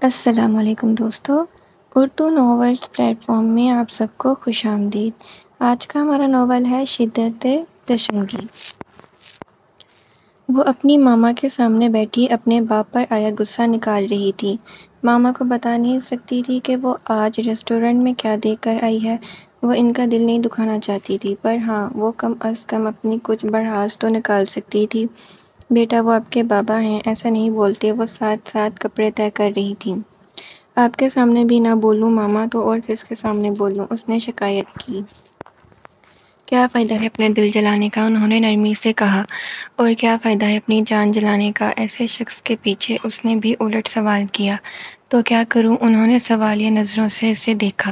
السلام علیکم دوستو، اردو ناولز پلیٹ فارم میں آپ سب کو خوش آمدید۔ آج کا ہمارا ناول ہے شدت تشنگی۔ وہ اپنی ماما کے سامنے بیٹھی اپنے باپ پر آیا غصہ نکال رہی تھی۔ ماما کو بتا نہیں سکتی تھی کہ وہ آج ریسٹورنٹ میں کیا دیکھ کر آئی ہے۔ وہ ان کا دل نہیں دکھانا چاہتی تھی، پر ہاں وہ کم از کم اپنی کچھ بڑھاس تو نکال سکتی تھی۔ بیٹا وہ آپ کے بابا ہیں، ایسا نہیں بولتے۔ وہ ساتھ ساتھ کپڑے طے کر رہی تھی۔ آپ کے سامنے بھی نہ بولوں ماما تو اور کس کے سامنے بولوں، اس نے شکایت کی۔ کیا فائدہ ہے اپنے دل جلانے کا، انہوں نے نرمی سے کہا، اور کیا فائدہ ہے اپنی جان جلانے کا ایسے شخص کے پیچھے، اس نے بھی الٹ سوال کیا۔ تو کیا کروں، انہوں نے سوالیہ نظروں سے اسے دیکھا۔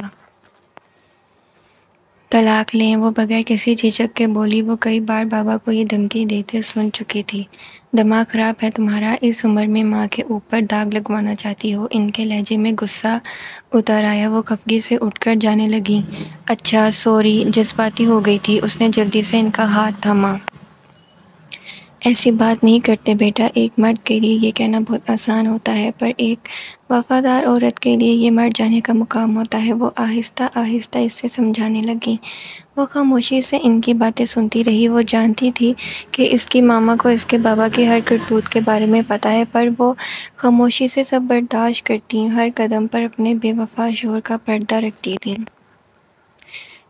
طلاق لیں، وہ بغیر کسی جھجک کے بولی۔ وہ کئی بار بابا کو یہ دھمکی دیتے سن چکی تھی۔ دماغ خراب ہے تمہارا، اس عمر میں ماں کے اوپر داغ لگوانا چاہتی ہو۔ ان کے لہجے میں غصہ اتر آیا۔ وہ خفگی سے اٹھ کر جانے لگیں۔ اچھا سوری، جذباتی ہو گئی تھی، اس نے جلدی سے ان کا ہاتھ تھاما۔ ایسی بات نہیں کرتے بیٹا، ایک مرد کے لیے یہ کہنا بہت آسان ہوتا ہے، پر ایک وفادار عورت کے لیے یہ مر جانے کا مقام ہوتا ہے۔ وہ آہستہ آہستہ اس سے سمجھانے لگیں۔ وہ خاموشی سے ان کی باتیں سنتی رہی۔ وہ جانتی تھی کہ اس کی ماما کو اس کے بابا کی ہر کرتوت کے بارے میں پتہ ہے، پر وہ خاموشی سے سب برداشت کرتی، ہر قدم پر اپنے بے وفا شوہر کا پردہ رکھتی تھی۔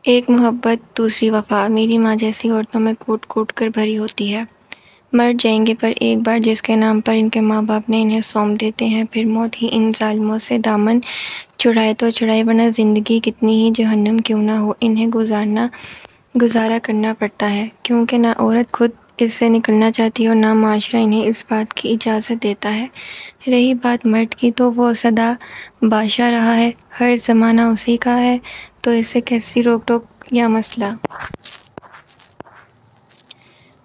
ایک محبت، دوسری وفا، میری ماں جیسی عورتوں میں کوٹ کوٹ کر بھری ہوتی ہے۔ مر جائیں گے، پر ایک بار جس کے نام پر ان کے ماں باپ نے انہیں سونپ دیتے ہیں، پھر موت ہی ان ظالموں سے دامن چھڑائے تو چھڑائے، ورنہ زندگی کتنی ہی جہنم کیوں نہ ہو، انہیں گزارا کرنا پڑتا ہے، کیونکہ نہ عورت خود اس سے نکلنا چاہتی اور نہ معاشرہ انہیں اس بات کی اجازت دیتا ہے۔ رہی بات مرد کی، تو وہ سدا بادشاہ رہا ہے، ہر زمانہ اسی کا ہے، تو اس سے کیسی روک ٹوک یا مسئلہ؟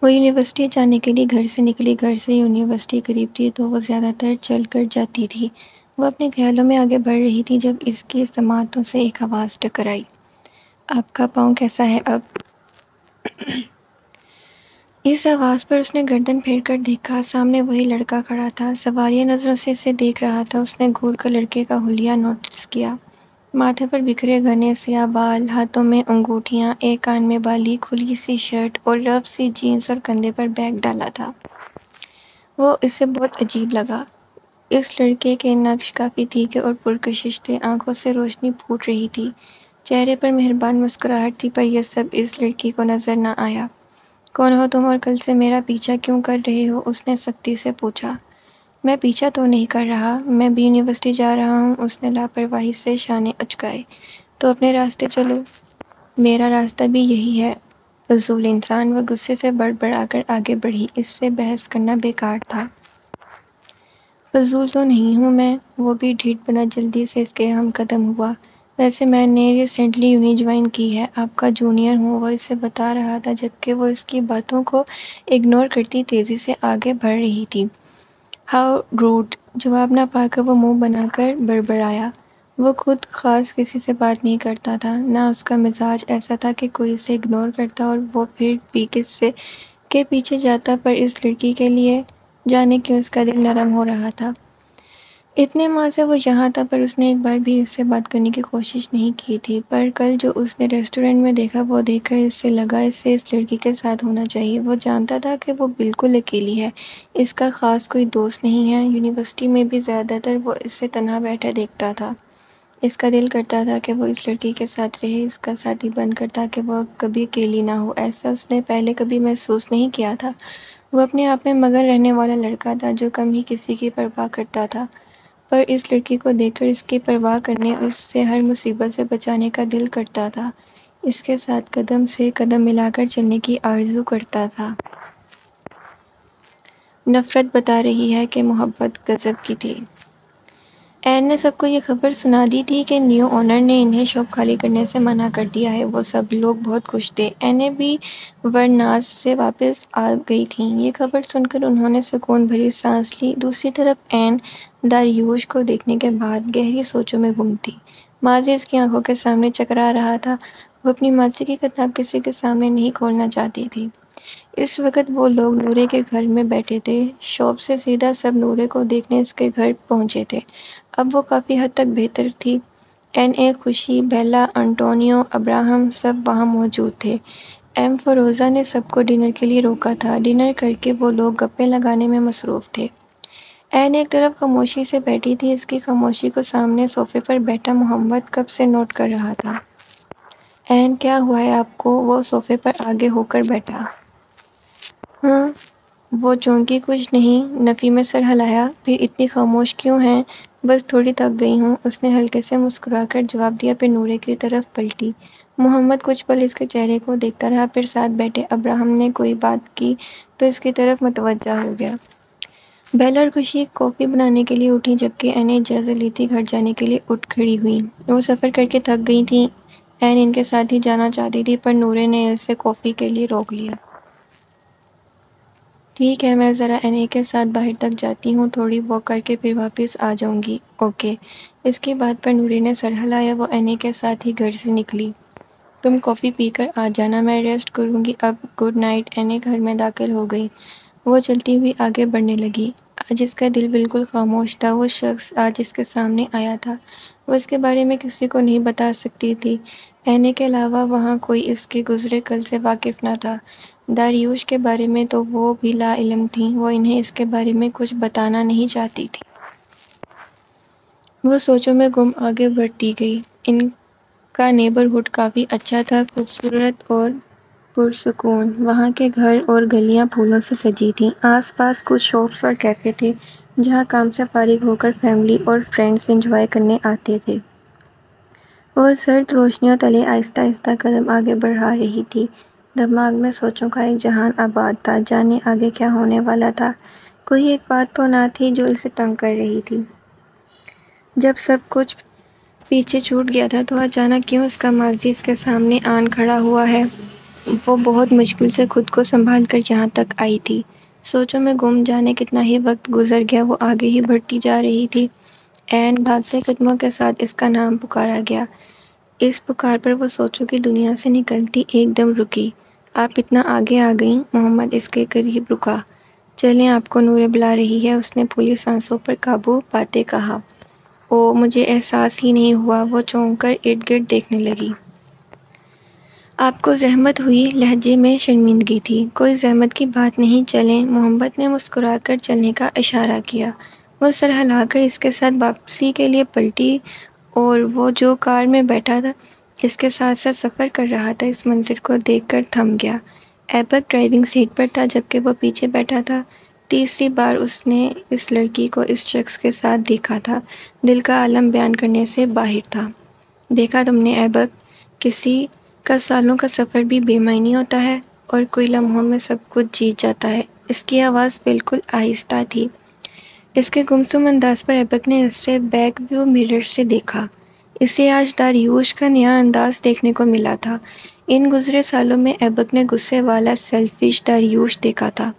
وہ یونیورسٹی جانے کے لیے گھر سے نکلی۔ گھر سے یونیورسٹی قریب تھی تو وہ زیادہ تر چل کر جاتی تھی۔ وہ اپنے خیالوں میں آگے بڑھ رہی تھی جب اس کی سماعتوں سے ایک آواز ٹکرائی۔ آپ کا پاؤں کیسا ہے اب؟ اس آواز پر اس نے گردن پھیر کر دیکھا۔ سامنے وہی لڑکا کھڑا تھا، سوالیہ نظروں سے اسے دیکھ رہا تھا۔ اس نے گھور کر لڑکے کا حلیہ نوٹس کیا۔ ماتھے پر بکھرے گھنے سیاہ بال، ہاتھوں میں انگوٹھیاں، ایک کان میں بالی، کھلی سی شرٹ اور رف سی جینس، اور کندھے پر بیگ ڈالا تھا۔ وہ اسے بہت عجیب لگا۔ اس لڑکے کے نقش کافی تیکھے اور پرکشش تھے، آنکھوں سے روشنی پھوٹ رہی تھی، چہرے پر مہربان مسکراہٹ تھی، پر یہ سب اس لڑکی کو نظر نہ آیا۔ کون ہو تم اور کل سے میرا پیچھا کیوں کر رہے ہو؟ اس نے سختی سے پوچھا۔ میں پیچھا تو نہیں کر رہا، میں بھی یونیورسٹی جا رہا ہوں، اس نے لاپرواہی سے شانے اچکائے۔ تو اپنے راستے چلو، میرا راستہ بھی یہی ہے، فضول انسان، وہ غصے سے بڑبڑا کر آگے بڑھی۔ اس سے بحث کرنا بیکار تھا۔ فضول تو نہیں ہوں میں، وہ بھی ڈھیٹ بنا جلدی سے اس کے ہم قدم ہوا۔ ویسے میں نے ریسنٹلی یونی جوائن کی ہے، آپ کا جونیئر ہوں، وہ اسے بتا رہا تھا، جبکہ وہ اس کی باتوں کو اگنور کرتی تیزی سے آگے بڑھ رہی تھی۔ ہاؤ روڈ، جواب نہ پا کر وہ منہ بنا کر بڑبڑایا۔ وہ خود خاص کسی سے بات نہیں کرتا تھا، نہ اس کا مزاج ایسا تھا کہ کوئی اسے اگنور کرتا اور وہ پھر بھی کس کے پیچھے جاتا، پر اس لڑکی کے لیے جانے کیوں اس کا دل نرم ہو رہا تھا۔ اتنے ماہ سے وہ یہاں تھا، پر اس نے ایک بار بھی اس سے بات کرنے کی کوشش نہیں کی تھی، پر کل جو اس نے ریسٹورنٹ میں دیکھا، وہ دیکھ کر اس سے لگا اس سے اس لڑکی کے ساتھ ہونا چاہیے۔ وہ جانتا تھا کہ وہ بالکل اکیلی ہے، اس کا خاص کوئی دوست نہیں ہے۔ یونیورسٹی میں بھی زیادہ تر وہ اس سے تنہا بیٹھا دیکھتا تھا۔ اس کا دل کرتا تھا کہ وہ اس لڑکی کے ساتھ رہے، اس کا ساتھی بن کر، تاکہ وہ کبھی اکیلی نہ ہو۔ ایسا اس نے پہلے کبھی محسوس نہیں کیا تھا۔ وہ اپنے آپ میں مگن رہنے والا لڑکا تھا جو کم ہی کسی کی پرواہ کرتا تھا، پر اس لڑکی کو دیکھ کر اس کی پرواہ کرنے اور اس سے ہر مصیبت سے بچانے کا دل کرتا تھا، اس کے ساتھ قدم سے قدم ملا کر چلنے کی آرزو کرتا تھا۔ نفرت بتا رہی ہے کہ محبت غضب کی تھی۔ این نے سب کو یہ خبر سنا دی تھی کہ نیو اونر نے انہیں شاپ خالی کرنے سے منع کر دیا ہے۔ وہ سب لوگ بہت خوش تھے۔ اینیں بھی ورناز سے واپس آ گئی تھیں۔ یہ خبر سن کر انہوں نے سکون بھری سانس لی۔ دوسری طرف این داریوش کو دیکھنے کے بعد گہری سوچوں میں گم تھی۔ ماضی اس کی آنکھوں کے سامنے چکرا رہا تھا۔ وہ اپنی ماضی کی کتاب کسی کے سامنے نہیں کھولنا چاہتی تھی۔ اس وقت وہ لوگ نورے کے گھر میں بیٹھے تھے۔ شاپ سے سیدھا سب نورے کو دیکھنے اس کے گھر پہنچے تھے۔ اب وہ کافی حد تک بہتر تھی۔ این اے، خوشی، بیلا، انٹونیو، ابراہم سب وہاں موجود تھے۔ ایم فروزہ نے سب کو ڈنر کے لیے روکا تھا۔ ڈنر کر کے وہ لوگ گپیں لگانے میں مصروف تھے۔ این ایک طرف خاموشی سے بیٹھی تھی۔ اس کی خاموشی کو سامنے صوفے پر بیٹھا محمد کب سے نوٹ کر رہا تھا۔ این، کیا ہوا ہے آپ کو؟ وہ صوفے پر آگے ہو کر بیٹھا۔ ہاں؟ وہ چونکی۔ کچھ نہیں، نفی میں سر ہلایا۔ پھر اتنی خاموش کیوں ہیں؟ بس تھوڑی تھک گئی ہوں، اس نے ہلکے سے مسکرا کر جواب دیا، پھر نورے کی طرف پلٹی۔ محمد کچھ پل اس کے چہرے کو دیکھتا رہا، پھر ساتھ بیٹھے ابراہم نے کوئی بات کی تو اس کی طرف متوجہ ہو گیا۔ بیلا اور خوشی کافی بنانے کے لیے اٹھی، جبکہ این اجازت لی تھی گھر جانے کے لیے اٹھ کھڑی ہوئی۔ وہ سفر کر کے تھک گئی تھیں۔ این ان کے ساتھ ہی جانا چاہتی تھی، پر نورے نے اسے کافی کے لیے روک لیا۔ ٹھیک ہے، میں ذرا این کے ساتھ باہر تک جاتی ہوں، تھوڑی واک کر کے پھر واپس آ جاؤں گی۔ اوکے۔ اس کی بات پر نورے نے سر ہلایا۔ وہ این کے ساتھ ہی گھر سے نکلی۔ تم کافی پی کر آ جانا، میں ریسٹ کروں گی اب۔ Good night. این گھر میں داخل ہو گئی۔ وہ چلتی ہوئی آگے بڑھنے لگی۔ آج اس کا دل بالکل خاموش تھا۔ وہ شخص آج اس کے سامنے آیا تھا، وہ اس کے بارے میں کسی کو نہیں بتا سکتی تھی۔ این کے علاوہ وہاں کوئی اس کے گزرے کل سے واقف نہ تھا۔ داریوش کے بارے میں تو وہ بھی لا علم تھیں۔ وہ انہیں اس کے بارے میں کچھ بتانا نہیں چاہتی تھی۔ وہ سوچوں میں گم آگے بڑھتی گئی۔ ان کا نیبرہڈ کافی اچھا تھا، خوبصورت اور پرسکون۔ وہاں کے گھر اور گلیاں پھولوں سے سجی تھیں۔ آس پاس کچھ شاپس اور کیفے تھے جہاں کام سے فارغ ہو کر فیملی اور فرینڈز انجوائے کرنے آتے تھے۔ اور سرد روشنیوں تلے آہستہ آہستہ قدم آگے بڑھا رہی تھی۔ دماغ میں سوچوں کا ایک جہان آباد تھا، جانے آگے کیا ہونے والا تھا۔ کوئی ایک بات تو نہ تھی جو اسے تنگ کر رہی تھی۔ جب سب کچھ پیچھے چھوٹ گیا تھا تو اچانک کیوں اس کا ماضی اس کے سامنے آن کھڑا ہوا ہے۔ وہ بہت مشکل سے خود کو سنبھال کر یہاں تک آئی تھی۔ سوچوں میں گم جانے کتنا ہی وقت گزر گیا، وہ آگے ہی بڑھتی جا رہی تھی۔ این، بھاگتے قدموں کے ساتھ اس کا نام پکارا گیا۔ اس پکار پر وہ سوچوں کی دنیا سے نکلتی ایک دم رکی۔ آپ اتنا آگے آ گئیں؟ محمد اس کے قریب رکا۔ چلیں، آپ کو نورے بلا رہی ہے، اس نے پھولی سانسوں پر قابو پاتے کہا۔ او، مجھے احساس ہی نہیں ہوا۔ وہ چونک کر ارد گرد دیکھنے لگی۔ آپ کو زحمت ہوئی؟ لہجے میں شرمندگی تھی۔ کوئی زحمت کی بات نہیں، چلیں۔ محمد نے مسکرا کر چلنے کا اشارہ کیا۔ وہ سر ہلا کر اس کے ساتھ واپسی کے لیے پلٹی اور وہ جو کار میں بیٹھا تھا، اس کے ساتھ ساتھ سفر کر رہا تھا، اس منظر کو دیکھ کر تھم گیا۔ ایبک ڈرائیونگ سیٹ پر تھا جبکہ وہ پیچھے بیٹھا تھا۔ تیسری بار اس نے اس لڑکی کو اس شخص کے ساتھ دیکھا تھا۔ دل کا عالم بیان کرنے سے باہر تھا۔ دیکھا تم نے ایبک، کسی کا سالوں کا سفر بھی بے معنی ہوتا ہے اور کوئی لمحوں میں سب کچھ جیت جاتا ہے۔ اس کی آواز بالکل آہستہ تھی۔ اس کے گمسم انداز پر ایبک نے اسے بیک ویو مرر سے دیکھا۔ اسے آج داریوش کا نیا انداز دیکھنے کو ملا تھا۔ ان گزرے سالوں میں ایبک نے غصے والا سیلفش داریوش دیکھا تھا،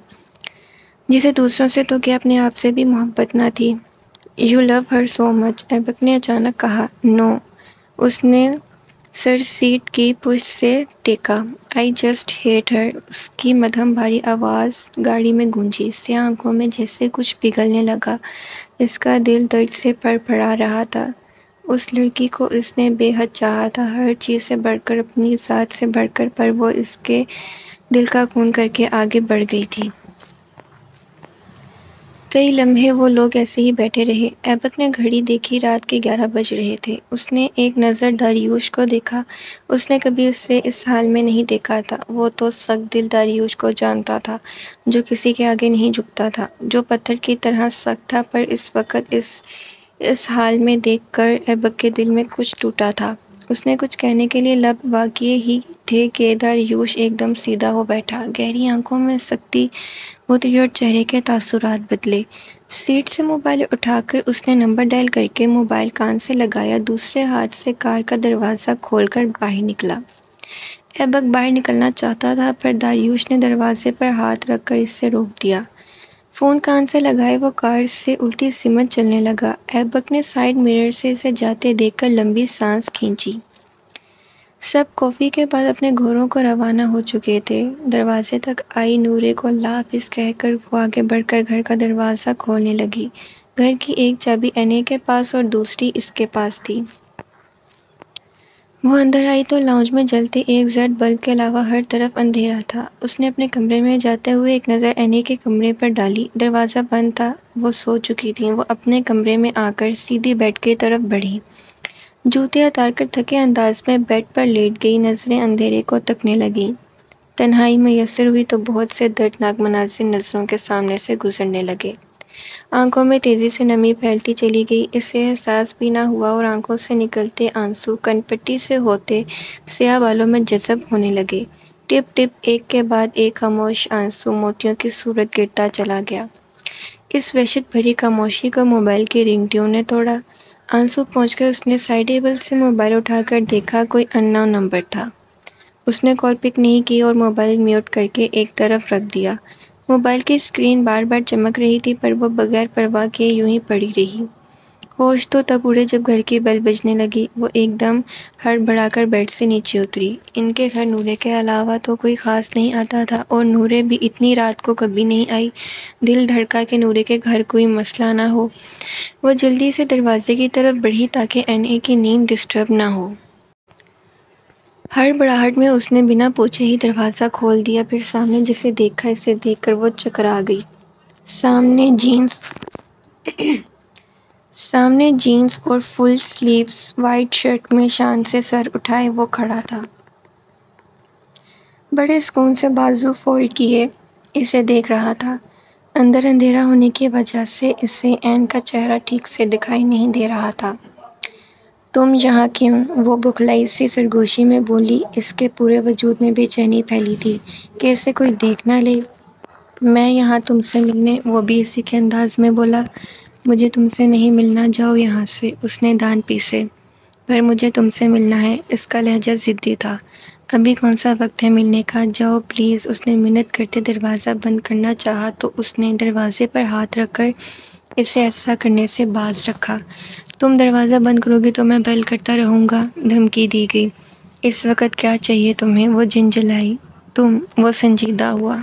جسے دوسروں سے تو کیا اپنے آپ سے بھی محبت نہ تھی۔ یو لو ہر سو مچ، ایبک نے اچانک کہا۔ نو، اس نے سر سیٹ کی پشت سے ٹیکا۔ آئی جسٹ ہیٹ ہر، اس کی مدھم بھاری آواز گاڑی میں گونجی۔ سیاہ آنکھوں میں جیسے کچھ پگھلنے لگا۔ اس کا دل درد سے پھڑپڑا رہا تھا۔ اس لڑکی کو اس نے بے حد چاہا تھا، ہر چیز سے بڑھ کر، اپنی ذات سے بڑھ کر، پر وہ اس کے دل کا خون کر کے آگے بڑھ گئی تھی۔ کئی لمحے وہ لوگ ایسے ہی بیٹھے رہے۔ ایبک نے گھڑی دیکھی، رات کے 11 بج رہے تھے۔ اس نے ایک نظر داریوش کو دیکھا۔ اس نے کبھی اسے اس حال میں نہیں دیکھا تھا۔ وہ تو سخت دل داریوش کو جانتا تھا، جو کسی کے آگے نہیں جھکتا تھا، جو پتھر کی طرح سخت تھا، پر اس وقت اس حال میں دیکھ کر ایبک کے دل میں کچھ ٹوٹا تھا۔ اس نے کچھ کہنے کے لیے لب واگئے ہی تھے کہ داریوش ایک دم سیدھا ہو بیٹھا۔ گہری آنکھوں میں سختی اتری اور چہرے کے تاثرات بدلے۔ سیٹ سے موبائل اٹھا کر اس نے نمبر ڈائل کر کے موبائل کان سے لگایا، دوسرے ہاتھ سے کار کا دروازہ کھول کر باہر نکلا۔ ایبک باہر نکلنا چاہتا تھا، پر داریوش نے دروازے پر ہاتھ رکھ کر اسے روک دیا۔ فون کان سے لگائے وہ کار سے الٹی سمت چلنے لگا۔ ایبک نے سائیڈ مرر سے اسے جاتے دیکھ کر لمبی سانس کھینچی۔ سب کافی کے بعد اپنے گھروں کو روانہ ہو چکے تھے۔ دروازے تک آئی نورے کو اللہ حافظ کہہ کر وہ آگے بڑھ کر گھر کا دروازہ کھولنے لگی۔ گھر کی ایک چابی اینے کے پاس اور دوسری اس کے پاس تھی۔ وہ اندر آئی تو لاؤنج میں جلتے ایک زرد بلب کے علاوہ ہر طرف اندھیرا تھا۔ اس نے اپنے کمرے میں جاتے ہوئے ایک نظر اینے کے کمرے پر ڈالی۔ دروازہ بند تھا، وہ سو چکی تھیں۔ وہ اپنے کمرے میں آ کر سیدھی بیڈ کی طرف بڑھی، جوتے اتار کر تھکے انداز میں بیڈ پر لیٹ گئی، نظریں اندھیرے کو تکنے لگیں۔ تنہائی میسر ہوئی تو بہت سے دردناک مناظر نظروں کے سامنے سے گزرنے لگے۔ آنکھوں میں تیزی سے نمی پھیلتی چلی گئی، اسے احساس بھی نہ ہوا اور آنکھوں سے نکلتے آنسو کن پٹی سے ہوتے سیاہ بالوں میں جذب ہونے لگے۔ ٹپ ٹپ ایک کے بعد ایک خاموش آنسو موتیوں کی صورت گرتا چلا گیا۔ اس وحشت بھری خاموشی کو موبائل کی رنگ ٹیون نے توڑا۔ آنسو پہنچ کر اس نے سائیڈ ٹیبل سے موبائل اٹھا کر دیکھا، کوئی ان نون نمبر تھا۔ اس نے کال پک نہیں کی اور موبائل میوٹ کر کے ایک طرف رکھ دیا۔ موبائل کی اسکرین بار بار چمک رہی تھی پر وہ بغیر پرواہ کیے یوں ہی پڑی رہی۔ ہوش تو تب اڑے جب گھر کی بیل بجنے لگی۔ وہ ایک دم ہڑبڑا کر بیڈ سے نیچے اتری۔ ان کے گھر نورے کے علاوہ تو کوئی خاص نہیں آتا تھا اور نورے بھی اتنی رات کو کبھی نہیں آئی۔ دل دھڑکا کہ نورے کے گھر کوئی مسئلہ نہ ہو۔ وہ جلدی سے دروازے کی طرف بڑھی تاکہ اینے کی نیند ڈسٹرب نہ ہو۔ ہڑبڑاہٹ میں اس نے بنا پوچھے ہی دروازہ کھول دیا، پھر سامنے جسے دیکھا اسے دیکھ کر وہ چکرا گئی۔ سامنے جینز اور فل سلیوز وائٹ شرٹ میں شان سے سر اٹھائے وہ کھڑا تھا، بڑے سکون سے بازو فولڈ کیے اسے دیکھ رہا تھا۔ اندر اندھیرا ہونے کی وجہ سے اسے این کا چہرہ ٹھیک سے دکھائی نہیں دے رہا تھا۔ تم یہاں کیوں؟ وہ بخلائی سی سرگوشی میں بولی۔ اس کے پورے وجود میں بے چینی پھیلی تھی کہ اسے کوئی دیکھ نہ لے۔ میں یہاں تم سے ملنے، وہ بھی اسی کے انداز میں بولا۔ مجھے تم سے نہیں ملنا، جاؤ یہاں سے، اس نے دان پیسے۔ پر مجھے تم سے ملنا ہے، اس کا لہجہ ضدی تھا۔ ابھی کون سا وقت ہے ملنے کا، جاؤ پلیز، اس نے منت کرتے دروازہ بند کرنا چاہا تو اس نے دروازے پر ہاتھ رکھ کر اسے ایسا کرنے سے باز رکھا۔ تم دروازہ بند کرو گی تو میں بیل کرتا رہوں گا، دھمکی دی گئی۔ اس وقت کیا چاہیے تمہیں؟ وہ جھنجھلائی۔ وہ سنجیدہ ہوا۔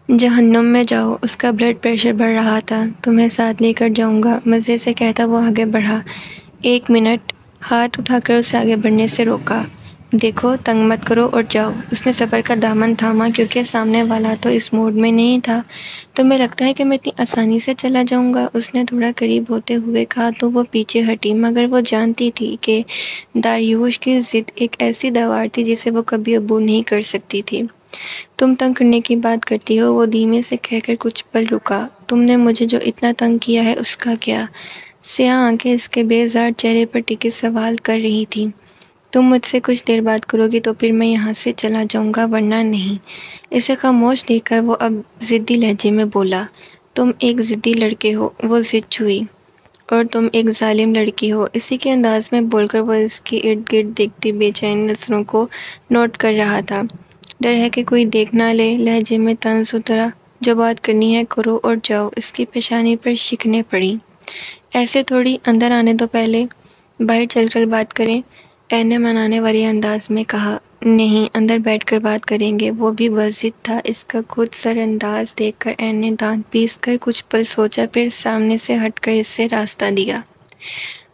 جہنم میں جاؤ، اس کا بلڈ پریشر بڑھ رہا تھا۔ تمہیں ساتھ لے کر جاؤں گا، مزے سے کہتا وہ آگے بڑھا۔ ایک منٹ، ہاتھ اٹھا کر اسے آگے بڑھنے سے روکا۔ دیکھو، تنگ مت کرو اور جاؤ۔ اس نے صبر کا دامن تھاما کیونکہ سامنے والا تو اس موڈ میں نہیں تھا۔ تمہیں لگتا ہے کہ میں اتنی آسانی سے چلا جاؤں گا؟ اس نے تھوڑا قریب ہوتے ہوئے کہا تو وہ پیچھے ہٹی، مگر وہ جانتی تھی کہ داریوش کی ضد ایک ایسی دیوار تھی جسے وہ کبھی عبور نہیں کر سکتی تھی۔ تم تنگ کرنے کی بات کرتی ہو، وہ دھیمے سے کہہ کر کچھ پل رکا۔ تم نے مجھے جو اتنا تنگ کیا ہے اس کا کیا؟ سیاہ آنکھیں اس کے بیزار چہرے پر ٹکے سوال کر رہی تھیں۔ تم مجھ سے کچھ دیر بات کرو گی تو پھر میں یہاں سے چلا جاؤں گا، ورنہ نہیں۔ اسے خاموش دیکھ کر وہ اب ضدی لہجے میں بولا۔ تم ایک ضدی لڑکے ہو، وہ ضد چھوئی، اور تم ایک ظالم لڑکی ہو۔ اسی کے انداز میں بول کر وہ اس کی ارد گرد دیکھتی بے چین نظروں کو نوٹ کر رہا تھا۔ ڈر ہے کہ کوئی دیکھ نہ لے، لہجے میں طنز اترا۔ جو بات کرنی ہے کرو اور جاؤ۔ اس کی پیشانی پر شکنیں پڑیں۔ ایسے تھوڑی، اندر آنے دو پہلے، باہر چل کر بات کریں، این نے منانے والے انداز میں کہا۔ نہیں، اندر بیٹھ کر بات کریں گے، وہ بھی بضد تھا۔ اس کا خود سر انداز دیکھ کر این نے دانت پیس کر کچھ پل سوچا، پھر سامنے سے ہٹ کر اس سے راستہ دیا۔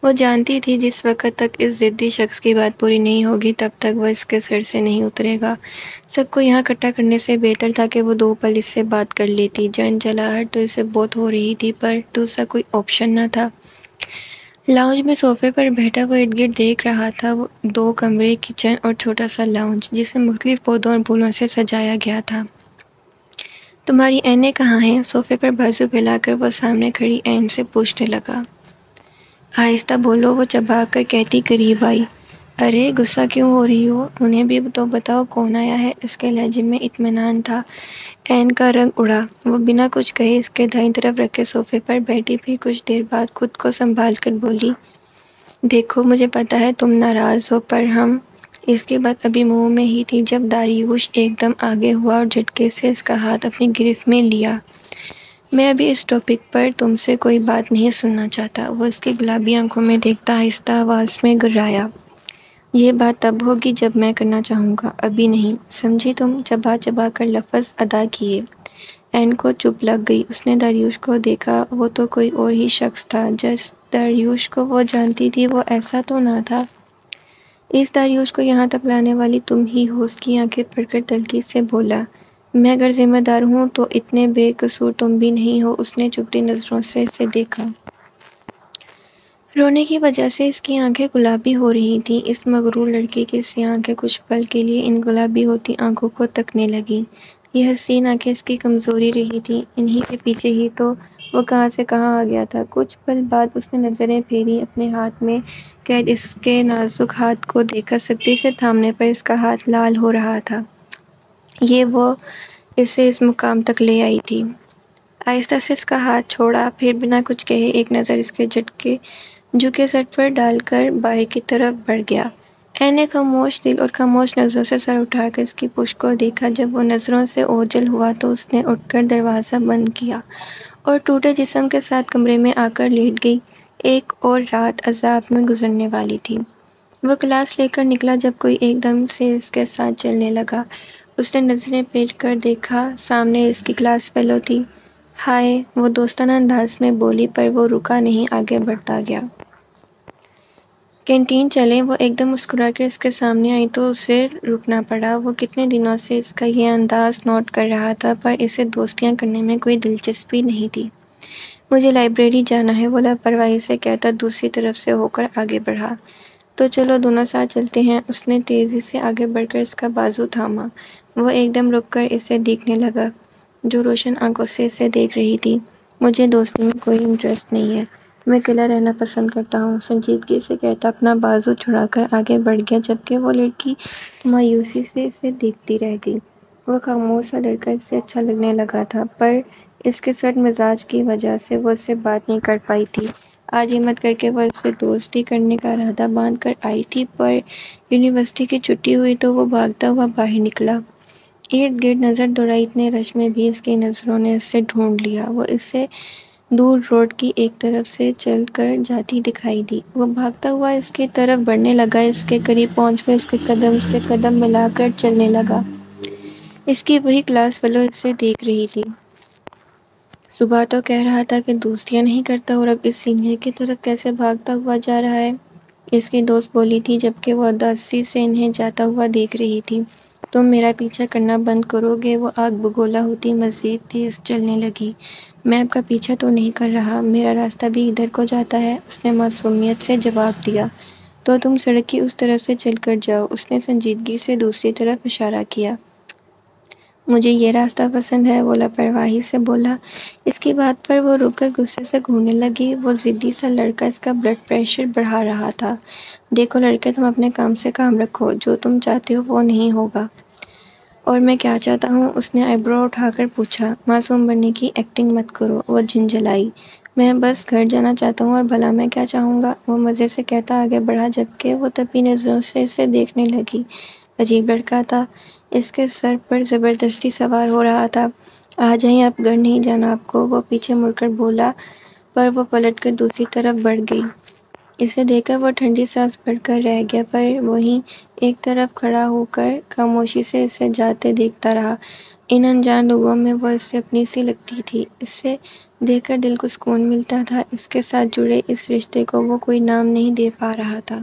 وہ جانتی تھی جس وقت تک اس ضدی شخص کی بات پوری نہیں ہوگی تب تک وہ اس کے سر سے نہیں اترے گا۔ سب کو یہاں اکٹھا کرنے سے بہتر تھا کہ وہ دو پل اس سے بات کر لیتی۔ جھنجھلاہٹ تو اسے بہت ہو رہی تھی پر دوسرا کوئی آپشن نہ تھا۔ لاؤنج میں صوفے پر بیٹھا وہ ارد گرد دیکھ رہا تھا، دو کمرے، کچن اور چھوٹا سا لاؤنج جسے مختلف پودوں اور پھولوں سے سجایا گیا تھا۔ تمہاری اینیں کہاں ہیں؟ صوفے پر بازو پھیلا کر وہ سامنے کھڑی این سے پوچھنے لگا۔ آہستہ بولو، وہ چبا کر کہتی قریب آئی۔ ارے غصہ کیوں ہو رہی ہو؟ انہیں بھی تو بتاؤ کون آیا ہے۔ اس کے لہجے میں اطمینان تھا۔ این کا رنگ اڑا، وہ بنا کچھ کہے اس کے دائیں طرف رکھے صوفے پر بیٹھی، پھر کچھ دیر بعد خود کو سنبھال کر بولی۔ دیکھو مجھے پتا ہے تم ناراض ہو، پر ہم… اس کی بات ابھی منہ میں ہی تھی جب داریوش ایک دم آگے ہوا اور جھٹکے سے اس کا ہاتھ اپنی گرفت میں لیا۔ میں ابھی اس ٹاپک پر تم سے کوئی بات نہیں سننا چاہتا، وہ اس کی گلابی آنکھوں میں دیکھتا آہستہ آواز میں گھرایا۔ یہ بات تب ہوگی جب میں کرنا چاہوں گا، ابھی نہیں، سمجھی تم؟ چبا چبا کر لفظ ادا کیے۔ این کو چپ لگ گئی۔ اس نے داریوش کو دیکھا۔ وہ تو کوئی اور ہی شخص تھا۔ جس داریوش کو وہ جانتی تھی وہ ایسا تو نہ تھا۔ اس داریوش کو یہاں تک لانے والی تم ہی ہو، اس کی آنکھیں پھڑ کر تلخی سے بولا۔ میں اگر ذمہ دار ہوں تو اتنے بے قصور تم بھی نہیں ہو۔ اس نے چپتی نظروں سے اسے دیکھا۔ رونے کی وجہ سے اس کی آنکھیں گلابی ہو رہی تھیں۔ اس مغرور لڑکی کی سیاہ آنکھیں کچھ پل کے لیے ان گلابی ہوتی آنکھوں کو تکنے لگیں۔ یہ حسین آنکھیں اس کی کمزوری رہی تھیں، انہی کے پیچھے ہی تو وہ کہاں سے کہاں آ گیا تھا۔ کچھ پل بعد اس نے نظریں پھیری، اپنے ہاتھ میں قید اس کے نازک ہاتھ کو دیکھا۔ سختی سے تھامنے پر اس کا ہاتھ لال ہو رہا تھا۔ یہ وہ اسے اس مقام تک لے آئی تھی۔ آہستہ سے اس کا ہاتھ چھوڑا، پھر بنا کچھ کہے ایک نظر اس کے جھکے سر پر ڈال کر باہر کی طرف بڑھ گیا۔ این نے خاموش دل اور خاموش نظروں سے سر اٹھا کر اس کی پشت کو دیکھا۔ جب وہ نظروں سے اوجھل ہوا تو اس نے اٹھ کر دروازہ بند کیا اور ٹوٹے جسم کے ساتھ کمرے میں آ کر لیٹ گئی۔ ایک اور رات عذاب میں گزرنے والی تھی۔ وہ کلاس لے کر نکلا جب کوئی ایک دم سے اس کے ساتھ چلنے لگا۔ اس نے نظریں پھیر کر دیکھا، سامنے اس کی کلاس فیلو تھی۔ ہائے، وہ دوستانہ انداز میں بولی، پر وہ رکا نہیں، آگے بڑھتا گیا۔ کینٹین چلیں۔ وہ ایک دم مسکرا کر اس کے سامنے آئی تو اسے رکنا پڑا۔ وہ کتنے دنوں سے اس کا یہ انداز نوٹ کر رہا تھا، پر اسے دوستیاں کرنے میں کوئی دلچسپی نہیں تھی۔ مجھے لائبریری جانا ہے، وہ لاپرواہی سے کہتا دوسری طرف سے ہو کر آگے بڑھا۔ تو چلو دونوں ساتھ چلتے ہیں۔ اس نے تیزی سے آگے بڑھ کر اس کا بازو تھاما۔ وہ ایک دم رک کر اسے دیکھنے لگا، جو روشن آنکھوں سے اسے دیکھ رہی تھی۔ مجھے دوستی میں کوئی انٹرسٹ نہیں ہے، میں اکیلا رہنا پسند کرتا ہوں، سنجیدگی سے کہتا اپنا بازو چھڑا کر آگے بڑھ گیا، جبکہ وہ لڑکی مایوسی سے اسے دیکھتی رہ گئی۔ وہ خاموش سا لڑکا اسے اچھا لگنے لگا تھا، پر اس کے سرد مزاج کی وجہ سے وہ اس سے بات نہیں کر پائی تھی۔ آج ہمت کر کے وہ اس سے دوستی کرنے کا ارادہ باندھ کر آئی تھی، پر یونیورسٹی کی چھٹی ہوئی تو وہ بھاگتا ہوا باہر نکلا۔ ارد گرد نظر دوڑائی، اتنے رش میں بھی اس کی نظروں نے اسے ڈھونڈ لیا۔ وہ اسے دور روڈ کی ایک طرف سے چل کر جاتی دکھائی دی۔ وہ بھاگتا ہوا اس کی طرف بڑھنے لگا، اس کے قریب پہنچ کر اس کے قدم سے قدم ملا کر چلنے لگا۔ اس کی وہی کلاس فیلو اسے دیکھ رہی تھی۔ صبح تو کہہ رہا تھا کہ دوستیاں نہیں کرتا، اور اب اس سینئر کی طرف کیسے بھاگتا ہوا جا رہا ہے؟ اس کی دوست بولی تھی، جبکہ وہ اداسی سے انہیں جاتا ہوا دیکھ رہی تھی۔ تم میرا پیچھا کرنا بند کرو گے؟ وہ آگ بگولا ہوتی مزید تیز چلنے لگی۔ میں آپ کا پیچھا تو نہیں کر رہا، میرا راستہ بھی ادھر کو جاتا ہے، اس نے معصومیت سے جواب دیا۔ تو تم سڑک کی اس طرف سے چل کر جاؤ، اس نے سنجیدگی سے دوسری طرف اشارہ کیا۔ مجھے یہ راستہ پسند ہے، وہ لاپرواہی سے بولا۔ اس کی بات پر وہ رک کر غصے سے گھورنے لگی۔ وہ ضدی سا لڑکا اس کا بلڈ پریشر بڑھا رہا تھا۔ دیکھو لڑکے، تم اپنے کام سے کام رکھو، جو تم چاہتے ہو وہ نہیں ہوگا۔ اور میں کیا چاہتا ہوں؟ اس نے آئی برو اٹھا کر پوچھا۔ معصوم بننے کی ایکٹنگ مت کرو، وہ جھنجھلائی۔ میں بس گھر جانا چاہتا ہوں، اور بھلا میں کیا چاہوں گا؟ وہ مزے سے کہتا آگے بڑھا، جبکہ وہ تپی نظروں سے اسے دیکھنے لگی۔ عجیب لڑکا تھا، اس کے سر پر زبردستی سوار ہو رہا تھا۔ آ جائیں، اب گھر نہیں جانا آپ کو، وہ پیچھے مڑ کر بولا، پر وہ پلٹ کر دوسری طرف بڑھ گئی۔ اسے دیکھ کر وہ ٹھنڈی سانس بھر کر رہ گیا، پر وہیں ایک طرف کھڑا ہو کر خاموشی سے اسے جاتے دیکھتا رہا۔ ان انجان لوگوں میں وہ اسے اپنی سی لگتی تھی۔ اسے دیکھ کر دل کو سکون ملتا تھا۔ اس کے ساتھ جڑے اس رشتے کو وہ کوئی نام نہیں دے پا رہا تھا۔